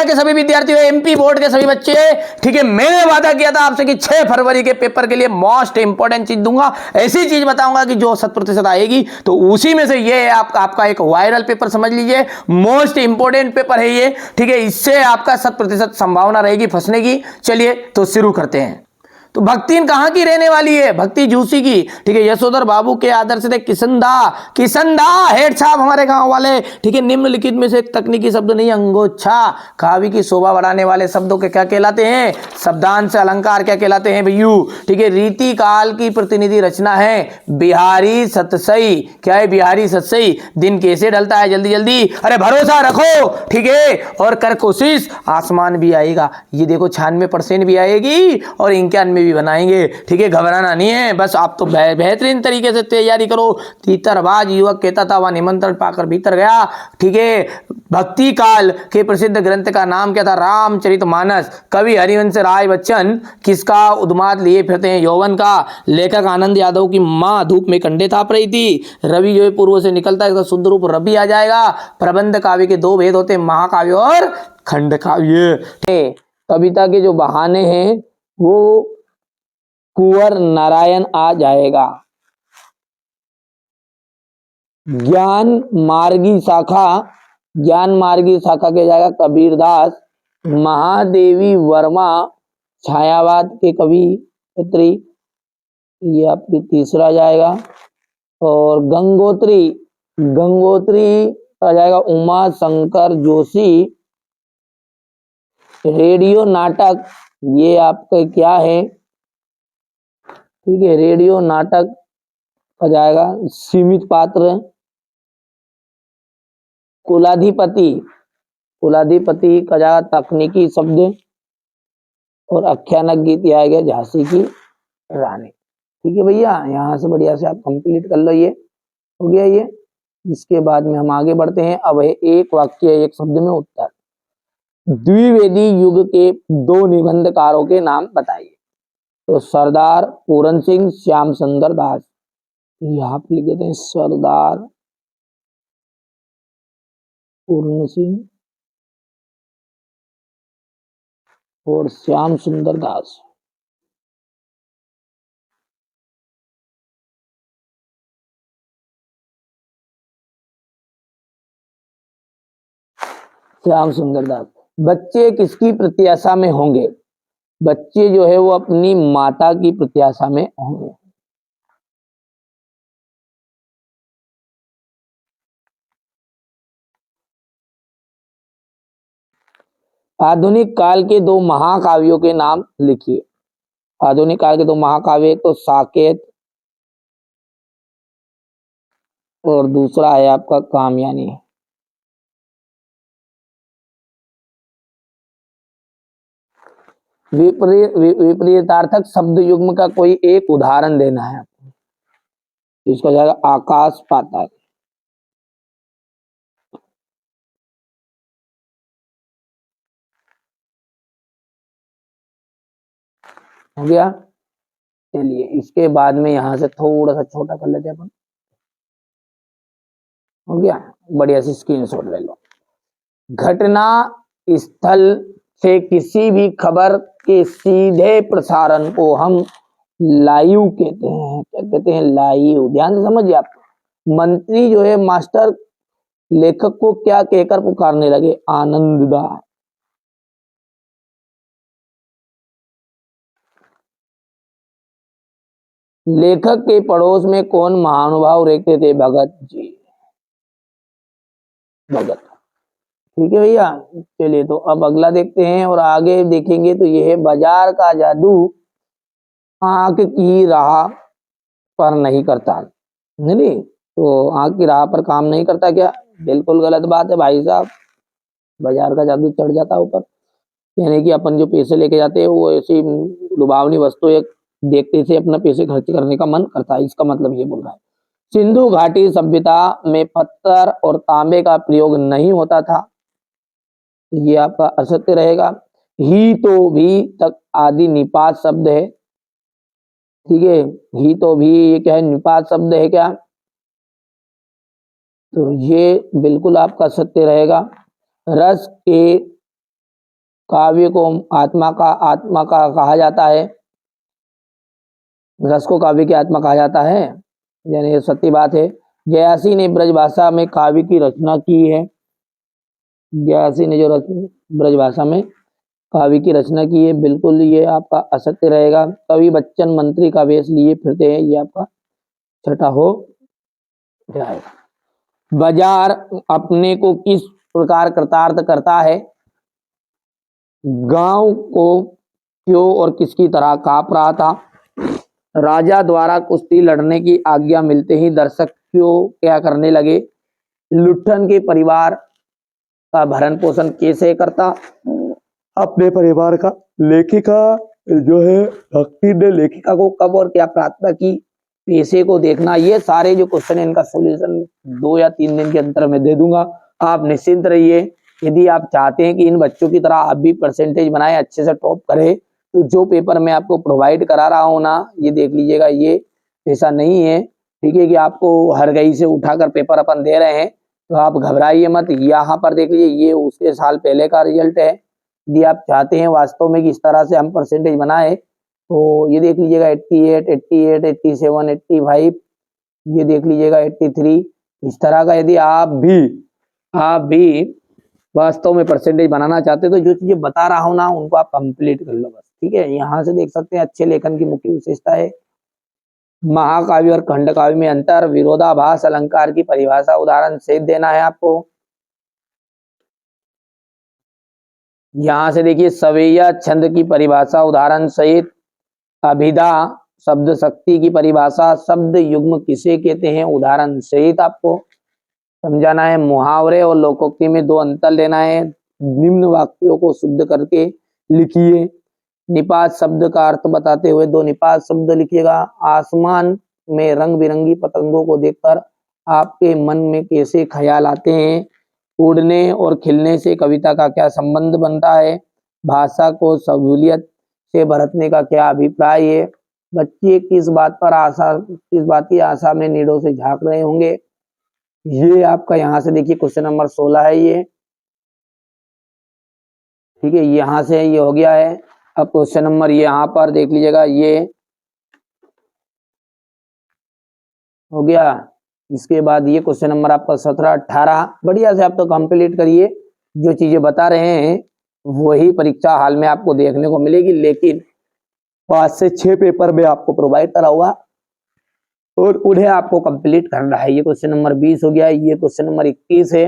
के सभी विद्यार्थियों, एमपी बोर्ड के सभी बच्चे, ठीक है, मैंने वादा किया था आपसे कि 6 फरवरी के पेपर के लिए मोस्ट इंपॉर्टेंट चीज दूंगा, ऐसी चीज बताऊंगा कि जो 100% आएगी। तो उसी में से ये है आपका एक वायरल पेपर, समझ लीजिए मोस्ट इंपॉर्टेंट पेपर है ये, ठीक है, इससे आपका 100% संभावना रहेगी फंसने की। चलिए तो शुरू करते हैं। तो भक्तिन कहां की रहने वाली है? भक्ति झूसी की, ठीक है। यशोधर बाबू के आदर्श थे किसंदा हेड साहब हमारे गांव वाले, ठीक है। निम्नलिखित में से एक तकनीकी शब्द नहीं, अंगोच्छा। काव्य की शोभा बढ़ाने वाले शब्दों के क्या कहलाते हैं? शब्दांश अलंकार क्या कहलाते हैं भैयू? ठीक है। रीति काल की प्रतिनिधि रचना है बिहारी सतसई। क्या है बिहारी सतसई? दिन कैसे ढलता है जल्दी जल्दी, अरे भरोसा रखो, ठीक है, और कर कोशिश, आसमान भी आएगा। ये देखो 96% भी आएगी और 91 भी बनाएंगे, ठीक है। घबराना नहीं है, बस आप तो बेहतरीन तरीके से तैयारी करो। तीतरबाज युवक कहता था, वह निमंत्रण पाकर भीतर गया, ठीक है। भक्ति काल के प्रसिद्ध ग्रंथ का नाम क्या था? रामचरितमानस। कवि हरिवंश राय बच्चन किसका उन्माद लिए फिरते हैं? यौवन का। लेखक आनंद यादव की मां धूप में कंडे थाप रही थी। रवि जो है पूर्व से निकलता है, इसका शुद्ध रूप रवि आ जाएगा। प्रबंध काव्य के 2 भेद होते हैं, महाकाव्य और खंड काव्य। कविता के जो बहाने हैं वो कुंवर नारायण आ जाएगा। ज्ञान मार्गी शाखा के जाएगा कबीरदास। महादेवी वर्मा छायावाद के कवि छत्री, ये आपकी तीसरा जाएगा। और गंगोत्री आ जाएगा उमा शंकर जोशी। रेडियो नाटक, ये आपका क्या है? ठीक है, रेडियो नाटक आ जाएगा सीमित पात्र। कुलाधिपति का जाएगा तकनीकी शब्द। और आख्यानक गीत आ गया झांसी की रानी। ठीक है भैया, यहाँ से बढ़िया से आप कंप्लीट कर लो। ये हो गया ये। इसके बाद में हम आगे बढ़ते हैं। अब है एक वाक्य एक शब्द में उत्तर। द्विवेदी युग के 2 निबंधकारों के नाम बताइए। तो सरदार पूरन सिंह, श्याम सुंदर दास। यहाँ पे लिख देते हैं सरदार पूर्ण सिंह और श्याम सुंदर दास। श्याम सुंदर दास। बच्चे किसकी प्रत्याशा में होंगे? बच्चे जो है वो अपनी माता की प्रत्याशा में होंगे। आधुनिक काल के 2 महाकाव्यों के नाम लिखिए। आधुनिक काल के 2 महाकाव्य, एक तो साकेत और दूसरा है आपका कामयानी। विपरीतार्थक शब्द युग्म का कोई एक उदाहरण देना है आपको। इसका जाएगा आकाश पाताल। हो गया। चलिए इसके बाद में यहां से थोड़ा सा छोटा कर लेते हैं अपन। हो गया, बढ़िया से स्क्रीनशॉट ले लो। घटना स्थल से किसी भी खबर के सीधे प्रसारण को हम लाइव कहते हैं। क्या कहते हैं? लाइव। ध्यान से समझिए आप। मंत्री जो है मास्टर लेखक को क्या कहकर पुकारने लगे? आनंददा। लेखक के पड़ोस में कौन महानुभाव रहते थे? भगत जी। भगत। ठीक है भैया। चलिए तो अब अगला देखते हैं और आगे देखेंगे तो यह है बाजार का जादू आंख की राह पर नहीं करता। नहीं तो आंख की राह पर काम नहीं करता क्या? बिल्कुल गलत बात है भाई साहब। बाजार का जादू चढ़ जाता ऊपर। यानी कि अपन जो पैसे लेके जाते हैं वो ऐसी लुभावनी वस्तु एक देखते से अपना पैसे खर्च करने का मन करता है, इसका मतलब ये बोल रहा है। सिंधु घाटी सभ्यता में पत्थर और तांबे का प्रयोग नहीं होता था, ये आपका असत्य रहेगा। ही तो भी तक आदि निपात शब्द है। ठीक है, ही तो भी ये क्या है? निपात शब्द है क्या? तो ये बिल्कुल आपका सत्य रहेगा। रस के काव्य को आत्मा का कहा जाता है, रस को काव्य की आत्मा कहा जाता है, यानी ये सत्य बात है। जयासी ने ब्रजभाषा में काव्य की रचना की है। जयासी ने जो ब्रजभाषा में काव्य की रचना की है, बिल्कुल ये आपका असत्य रहेगा। कवि बच्चन मंत्री का वेश लिए फिरते हैं, ये आपका छठा हो जाएगा। बाजार अपने को किस प्रकार कृतार्थ करता है? गांव को क्यों और किसकी तरह कांप रहा था? राजा द्वारा कुश्ती लड़ने की आज्ञा मिलते ही दर्शक क्यों क्या करने लगे? लुट्ठन के परिवार का भरण पोषण कैसे करता? अपने परिवार का। लेखिका जो है भक्ति ने लेखिका को कब और क्या प्रार्थना की? पैसे को देखना। ये सारे जो क्वेश्चन है इनका सॉल्यूशन 2 या 3 दिन के अंतर में दे दूंगा, आप निश्चिंत रहिए। यदि आप चाहते हैं कि इन बच्चों की तरह आप भी परसेंटेज बनाए, अच्छे से टॉप करें, तो जो पेपर मैं आपको प्रोवाइड करा रहा हूँ ना, ये देख लीजिएगा, ये ऐसा नहीं है, ठीक है, कि आपको हर गई से उठाकर पेपर अपन दे रहे हैं, तो आप घबराइए मत। यहाँ पर देख लीजिए, ये उसके साल पहले का रिजल्ट है। यदि आप चाहते हैं वास्तव में कि इस तरह से हम परसेंटेज बनाए, तो ये देख लीजिएगा 88, 88, 87, 85, ये देख लीजिएगा 83। इस तरह का यदि आप भी वास्तव में परसेंटेज बनाना चाहते हैं, तो जो चीजें बता रहा हूं ना, उनको आप कंप्लीट कर लो बस, ठीक है। यहाँ से देख सकते हैं अच्छे लेखन की मुख्य विशेषता है। महाकाव्य और खंड काव्य में अंतर, विरोधाभास, अलंकार की परिभाषा उदाहरण सहित देना है आपको। यहाँ से देखिए सवैया छंद की परिभाषा उदाहरण सहित, अभिधा शब्द शक्ति की परिभाषा, शब्द युग्म किसे कहते हैं उदाहरण सहित आपको समझाना है। मुहावरे और लोकोक्ति में 2 अंतर लेना है। निम्न वाक्यों को शुद्ध करके लिखिए। निपात शब्द का अर्थ बताते हुए 2 निपात शब्द लिखिएगा। आसमान में रंग बिरंगी पतंगों को देखकर आपके मन में कैसे ख्याल आते हैं? उड़ने और खिलने से कविता का क्या संबंध बनता है? भाषा को सहूलियत से बरतने का क्या अभिप्राय है? बच्चे किस बात की आशा में नीडों से झांक रहे होंगे? ये आपका यहाँ से देखिए क्वेश्चन नंबर 16 है ये, ठीक है, यहाँ से ये हो गया है। अब क्वेश्चन नंबर यहाँ पर देख लीजिएगा, ये हो गया। इसके बाद ये क्वेश्चन नंबर आपका 17, 18 बढ़िया से आप तो कंप्लीट करिए। जो चीजें बता रहे हैं वही परीक्षा हाल में आपको देखने को मिलेगी, लेकिन 5 से 6 पेपर में आपको प्रोवाइड करा हुआ और उन्हें आपको कंप्लीट करना है। ये क्वेश्चन नंबर 20 हो गया, ये क्वेश्चन नंबर 21 है।